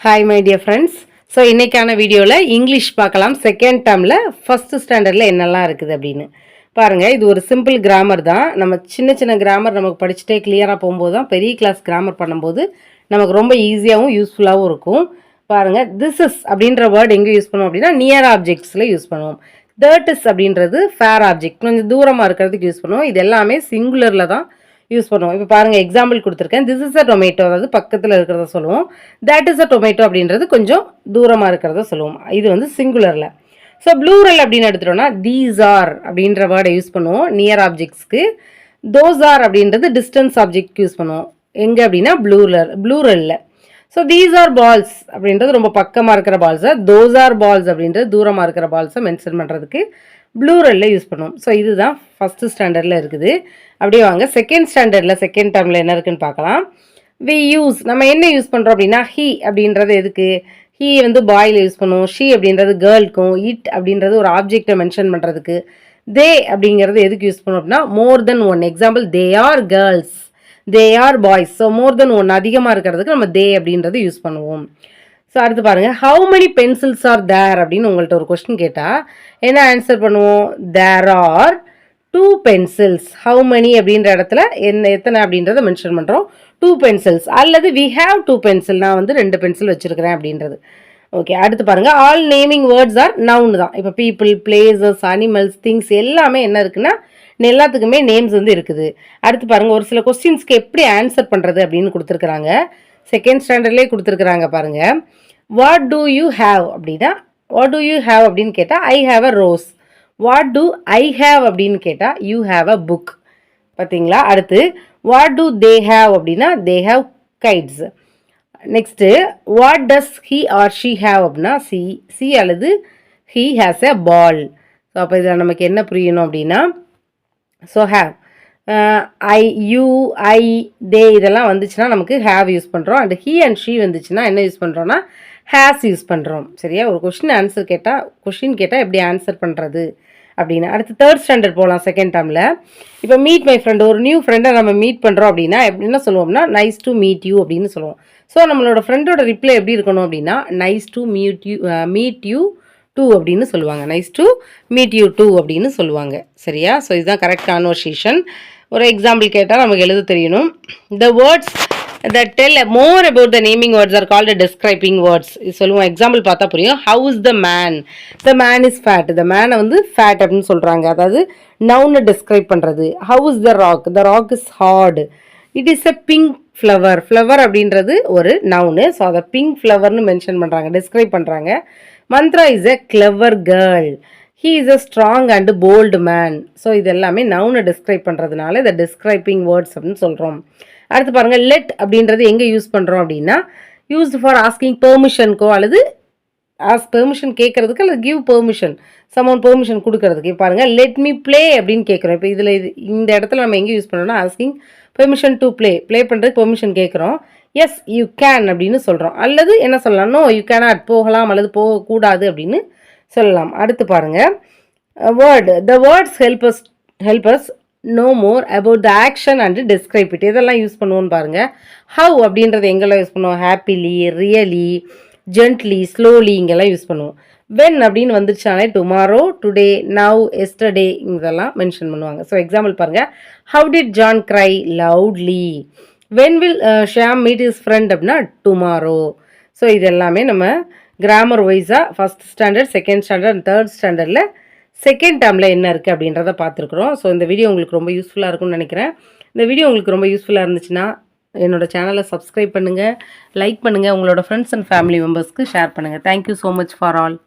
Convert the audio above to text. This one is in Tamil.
Hi my dear friends. So இன்னைக்கான வீடியோல இங்கிலீஷ் பார்க்கலாம். செகண்ட் டேர்ம்ல ஃபர்ஸ்ட் ஸ்டாண்டர்ட்ல என்னெல்லாம் இருக்குது அப்படின்னு பாருங்க. இது ஒரு சிம்பிள் கிராமர் தான். நம்ம சின்ன சின்ன கிராமர் நமக்கு படிச்சுட்டே கிளியரா போகும்போது தான் பெரிய கிளாஸ் கிராமர் பண்ணும்போது நமக்கு ரொம்ப ஈஸியாகவும் யூஸ்ஃபுல்லாகவும் இருக்கும். பாருங்க, திஸ் இஸ் அப்படின்ற வேர்ட் எங்கே யூஸ் பண்ணுவோம் அப்படின்னா நியர் ஆப்ஜெக்ட்ஸில் யூஸ் பண்ணுவோம். தட் இஸ் அப்படின்றது ஃபேர் ஆப்ஜெக்ட், கொஞ்சம் தூரமாக இருக்கிறதுக்கு யூஸ் பண்ணுவோம். இது எல்லாமே சிங்குலரில் தான் யூஸ் பண்ணுவோம். இப்போ பாருங்கள், எக்ஸாம்பிள் கொடுத்துருக்கேன். திஸ் இஸ் அ டொமேட்டோ, அதாவது பக்கத்தில் இருக்கிறத சொல்லுவோம். தட் இஸ் அ டொமேட்டோ அப்படின்றது கொஞ்சம் தூரமாக இருக்கிறத சொல்லுவோம். இது வந்து சிங்குலரில். ஸோ ப்ளூரல் அப்படின்னு எடுத்துட்டோம்னா தீஸ் ஆர் அப்படின்ற வேர்டை யூஸ் பண்ணுவோம் நியர் ஆப்ஜெக்ட்ஸ்க்கு. தோஸ் ஆர் அப்படின்றது டிஸ்டன்ஸ் ஆப்ஜெக்ட் யூஸ் பண்ணுவோம். எங்கே அப்படின்னா ப்ளூரலில். ஸோ தீஸ் ஆர் பால்ஸ் அப்படின்றது ரொம்ப பக்கமாக இருக்கிற பால்ஸை, தோஸ் ஆர் பால்ஸ் அப்படின்றது தூரமாக இருக்கிற பால்ஸை மென்ஷன் பண்ணுறதுக்கு ப்ளூரலில் யூஸ் பண்ணுவோம். ஸோ இதுதான் ஃபஸ்ட்டு ஸ்டாண்டர்டில் இருக்குது. அப்படியே வாங்க செகண்ட் ஸ்டாண்டர்டில் செகண்ட் டேர்மில் என்ன இருக்குன்னு பார்க்கலாம். வி யூஸ், நம்ம என்ன யூஸ் பண்ணுறோம் அப்படின்னா ஹீ அப்படின்றது எதுக்கு, ஹீ வந்து பாயில் யூஸ் பண்ணுவோம். ஷீ அப்படின்றது கேர்ளுக்கும், இட் அப்படின்றது ஒரு ஆப்ஜெக்டை மென்ஷன் பண்ணுறதுக்கு, தே அப்படிங்கிறது எதுக்கு யூஸ் பண்ணுவோம் அப்படின்னா more than one. Example, they are girls, they are boys. So more than one அதிகமாக இருக்கிறதுக்கு நம்ம தே அப்படின்றது யூஸ் பண்ணுவோம். ஸோ அடுத்து பாருங்கள், how many pencils are there அப்படின்னு உங்கள்கிட்ட ஒரு கொஸ்டின் கேட்டால் என்ன ஆன்சர் பண்ணுவோம்? There are 2 pencils. How many அப்படின்ற இடத்துல எத்தனை அப்படின்றத மென்ஷன் பண்ணுறோம். 2 பென்சில்ஸ் அல்லது வி ஹாவ் 2 பென்சில், நான் வந்து 2 பென்சில் வச்சுருக்கிறேன் அப்படின்றது. ஓகே, அடுத்து பாருங்கள், all naming words R noun தான். இப்போ பீப்புள், பிளேசஸ், அனிமல்ஸ், திங்ஸ் எல்லாமே என்ன இருக்குன்னா எல்லாத்துக்குமே நேம்ஸ் வந்து இருக்குது. அடுத்து பாருங்கள், ஒரு சில கொஸ்டின்ஸ்க்கு எப்படி ஆன்சர் பண்ணுறது அப்படின்னு கொடுத்துருக்குறாங்க. செகண்ட் ஸ்டாண்டர்ட்லேயே கொடுத்துருக்குறாங்க பாருங்கள். வாட் டூ யூ ஹாவ் அப்படின்னா, வாட் டூ யூ ஹாவ் அப்படின்னு கேட்டால் I have a rose. What do I have அப்படின்னு கேட்டால் யூ ஹாவ் அ புக். பார்த்தீங்களா? அடுத்து வாட் டூ தே ஹாவ் அப்படின்னா they have kites. Next what does he or she have அப்படின்னா சி அல்லது he has a ball. So அப்போ இதில் நமக்கு என்ன புரியணும் அப்படின்னா, so have, I, you, I, they இதெல்லாம் வந்துச்சுன்னா நமக்கு ஹேவ் யூஸ் பண்ணுறோம். அண்ட் ஹீ அண்ட் ஷீ வந்துச்சுன்னா என்ன யூஸ் பண்ணுறோன்னா ஹேஸ் யூஸ் பண்ணுறோம். சரியா? ஒரு கொஷின் கேட்டால் எப்படி ஆன்சர் பண்ணுறது அப்படின்னு. அடுத்து தேர்ட் ஸ்டாண்டர்ட் போகலாம் செகண்ட் டேர்மில். இப்போ மீட் மை ஃப்ரெண்ட், ஒரு நியூ ஃப்ரெண்டை நம்ம மீட் பண்ணுறோம் அப்படின்னா என்ன சொல்லுவோம்னா நைஸ் டு மீட் யூ அப்படின்னு சொல்லுவோம். ஸோ நம்மளோட ஃப்ரெண்டோட ரிப்ளை எப்படி இருக்கணும் அப்படின்னா nice to meet you too அப்படின்னு சொல்லுவாங்க. Nice to meet you too அப்படின்னு சொல்லுவாங்க. சரியா? ஸோ இதுதான் கரெக்ட் கான்வர்சேஷன். ஒரு எக்ஸாம்பிள் கேட்டால் நமக்கு எழுத தெரியணும். The words that tell more about the naming words are called describing words. இது சொல்லுவோம். எக்ஸாம்பிள் பார்த்தா புரியும். How is the man? The man is fat. The man வந்து fat அப்படின்னு சொல்கிறாங்க. அதாவது நவுனை டிஸ்கிரைப் பண்ணுறது. How is the rock? The rock is hard. It is a pink flower. Flower அப்படின்றது ஒரு நவுனு. ஸோ அதை பிங்க் ஃப்ளவர்னு மென்ஷன் பண்ணுறாங்க, டிஸ்கிரைப் பண்ணுறாங்க. Mantra is a clever girl. He is a strong and bold man. So இது எல்லாமே நவுனை டிஸ்கிரைப் பண்ணுறதுனால இதை டிஸ்கிரைப்பிங் வேர்ட்ஸ் அப்படின்னு சொல்கிறோம். அடுத்து பாருங்கள், லெட் அப்படின்றது எங்கே யூஸ் பண்ணுறோம் அப்படின்னா யூஸ்டு ஃபார் ஆஸ்கிங் பெர்மிஷனுக்கோ அல்லது பெர்மிஷன் கேட்குறதுக்கு அல்லது கிவ் பெர்மிஷன், சம்மோன் பெர்மிஷன் கொடுக்கறதுக்கு. பாருங்கள், லெட் மீ ப்ளே அப்படின்னு கேட்குறோம். இப்போ இதில் இந்த இடத்துல நம்ம எங்கே யூஸ் பண்ணுறோம்னா ஆஸ்கிங் பெர்மிஷன் டு ப்ளே பண்ணுறதுக்கு பெர்மிஷன் கேட்குறோம். எஸ் யூ கேன் அப்படின்னு சொல்கிறோம். அல்லது என்ன சொல்லலாம், நோ யூ கேனாட், போகலாம் அல்லது போகக்கூடாது அப்படின்னு சொல்லலாம். அடுத்து பாருங்கள், the words help us know more about the action and describe it. இதெல்லாம் யூஸ் பண்ணுவோன்னு பாருங்கள். ஹவ் அப்படின்றது எங்கெல்லாம் யூஸ் பண்ணுவோம்? ஹாப்பிலி, ரியலி, ஜென்ட்லி, ஸ்லோலி இங்கெல்லாம் யூஸ் பண்ணுவோம். வென் அப்படின்னு வந்துருச்சாலே டுமாரோ, டுடே, நவ், எஸ்டர்டே இதெல்லாம் மென்ஷன் பண்ணுவாங்க. ஸோ எக்ஸாம்பிள் பாருங்கள், how did John cry loudly. When will Sam meet his friend அப்படின்னா டுமாரோ. ஸோ இது எல்லாமே நம்ம கிராமர் வைஸாக first standard, second standard and third ஸ்டாண்டர்டில் செகண்ட் டேர்மில் என்ன இருக்குது அப்படின்றத பார்த்துருக்குறோம். ஸோ இந்த வீடியோ உங்களுக்கு ரொம்ப யூஸ்ஃபுல்லாக இருக்கும்னு நினைக்கிறேன். இந்த வீடியோ உங்களுக்கு ரொம்ப யூஸ்ஃபுல்லாக இருந்துச்சுன்னா என்னோடய சேனலை சப்ஸ்கிரைப் பண்ணுங்கள், லைக் பண்ணுங்கள், உங்களோட ஃப்ரெண்ட்ஸ் அண்ட் ஃபேமிலி மெம்பர்ஸ்க்கு ஷேர் பண்ணுங்கள். Thank you so much for all.